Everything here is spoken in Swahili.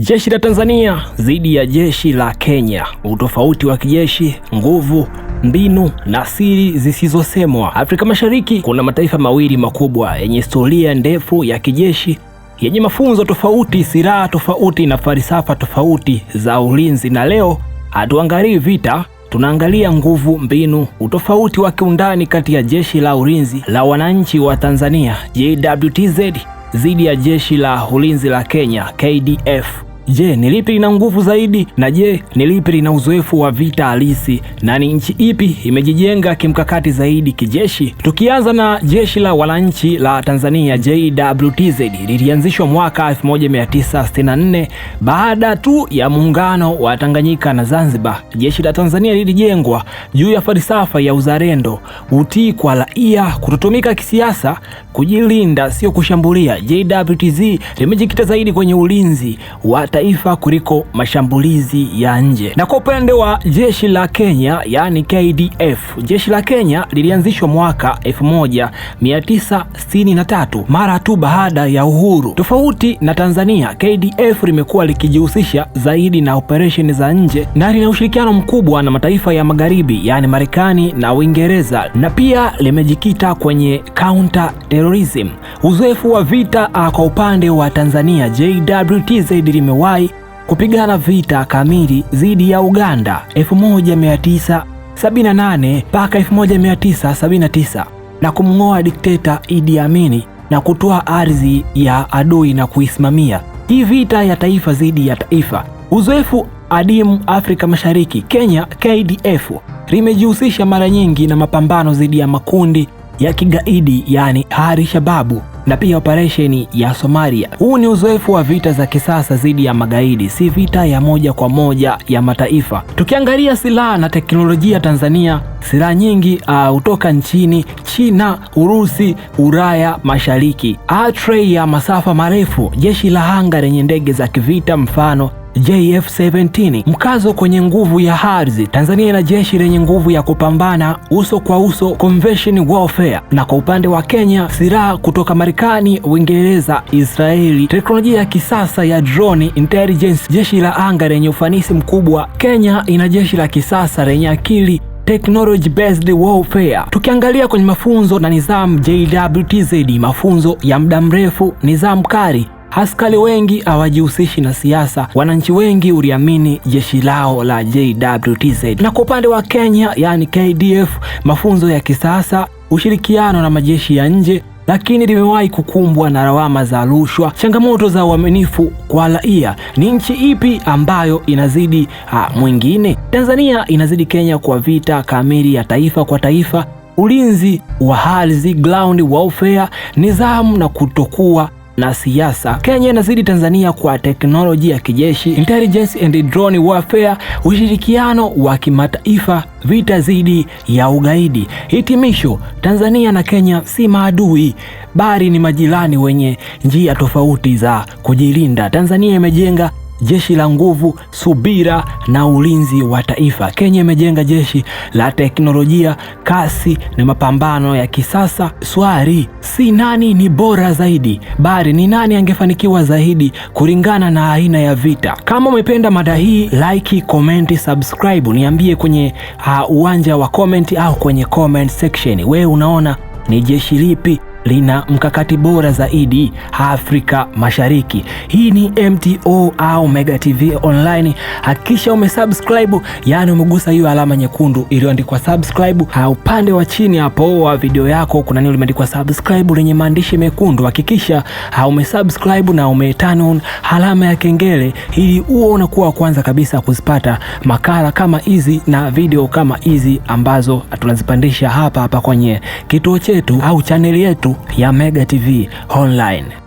Jeshi la Tanzania dhidi ya jeshi la Kenya. Utofauti wa kijeshi, nguvu, mbinu na siri zisizosemwa. Afrika Mashariki kuna mataifa mawili makubwa yenye historia ndefu ya kijeshi, yenye mafunzo tofauti, silaha tofauti na falsafa tofauti za ulinzi. Na leo hatuangalii vita, tunaangalia nguvu, mbinu, utofauti wa kiundani kati ya jeshi la ulinzi la wananchi wa Tanzania JWTZ dhidi ya jeshi la ulinzi la Kenya KDF. Je, ni lipi lina nguvu zaidi? Na je, ni lipi lina uzoefu wa vita halisi? Na ni nchi ipi imejijenga kimkakati zaidi kijeshi? Tukianza na jeshi la wananchi la Tanzania JWTZ, lilianzishwa mwaka 1964 baada tu ya muungano wa Tanganyika na Zanzibar. Jeshi la Tanzania lilijengwa juu ya falsafa ya uzalendo, utii kwa raia, kutotumika kisiasa, kujilinda sio kushambulia. JWTZ limejikita zaidi kwenye ulinzi wa taifa kuliko mashambulizi ya nje. Na kwa upande wa jeshi la Kenya, yani KDF, jeshi la Kenya lilianzishwa mwaka 1963 mara tu baada ya uhuru. Tofauti na Tanzania, KDF limekuwa likijihusisha zaidi na operesheni za nje na lina ushirikiano mkubwa na mataifa ya magharibi, yani Marekani na Uingereza, na pia limejikita kwenye counter terrorism. Uzoefu wa vita kwa upande wa Tanzania, JWTZ limewahi kupigana vita kamili dhidi ya Uganda 1978 mpaka 1979 na kumng'oa dikteta Idi Amin na kutoa ardhi ya adui na kuisimamia. Hii vita ya taifa dhidi ya taifa. Uzoefu adimu Afrika Mashariki. Kenya KDF limejihusisha mara nyingi na mapambano dhidi ya makundi ya kigaidi, yani Al-Shabaab, na pia operesheni ya Somalia. Huu ni uzoefu wa vita za kisasa dhidi ya magaidi, si vita ya moja kwa moja ya mataifa. Tukiangalia silaha na teknolojia, Tanzania silaha nyingi hutoka nchini China, Urusi, Ulaya Mashariki. Artillery ya masafa marefu, jeshi la anga lenye ndege za kivita mfano JF-17. Mkazo kwenye nguvu ya ardhi. Tanzania ina jeshi lenye nguvu ya kupambana uso kwa uso, convention warfare. Na kwa upande wa Kenya, silaha kutoka Marekani, Uingereza, Israeli, teknolojia ya kisasa ya drone, intelligence, jeshi la anga lenye ufanisi mkubwa. Kenya ina jeshi la kisasa lenye akili, technology based warfare. Tukiangalia kwenye mafunzo na nidhamu, JWTZ mafunzo ya muda mrefu, nidhamu kali. Askari wengi hawajihusishi na siasa, wananchi wengi uliamini jeshi lao la JWTZ. Na kwa upande wa Kenya, yani KDF, mafunzo ya kisasa, ushirikiano na majeshi ya nje, lakini limewahi kukumbwa na lawama za rushwa, changamoto za uaminifu kwa raia. Ni nchi ipi ambayo inazidi mwingine? Tanzania inazidi Kenya kwa vita kamili ya taifa kwa taifa, ulinzi wa ardhi, ground warfare, nidhamu na kutokuwa na siasa. Kenya inazidi Tanzania kwa teknolojia ya kijeshi, intelligence and drone warfare, ushirikiano wa kimataifa, vita dhidi ya ugaidi. Hitimisho, Tanzania na Kenya si maadui, bali ni majirani wenye njia tofauti za kujilinda. Tanzania imejenga jeshi la nguvu, subira na ulinzi wa taifa. Kenya imejenga jeshi la teknolojia, kasi na mapambano ya kisasa. Swali si nani ni bora zaidi, bali ni nani angefanikiwa zaidi kulingana na aina ya vita. Kama umependa mada hii, like, comment, subscribe. Niambie kwenye uwanja wa comment au kwenye comment section, wewe unaona ni jeshi lipi lina mkakati bora zaidi Afrika Mashariki? Hii ni MTO au Mega TV Online. Hakikisha umesubscribe, yani umegusa hiyo alama nyekundu iliyoandikwa subscribe. Upande wa chini hapo wa video yako kuna neno limeandikwa subscribe lenye maandishi mekundu. Hakikisha umesubscribe na umeturn on alama ya kengele ili uwe unakuwa kwanza kabisa kuzipata makala kama hizi na video kama hizi ambazo tunazipandisha hapa kwenye kituo chetu au chaneli yetu ya Mega TV Online.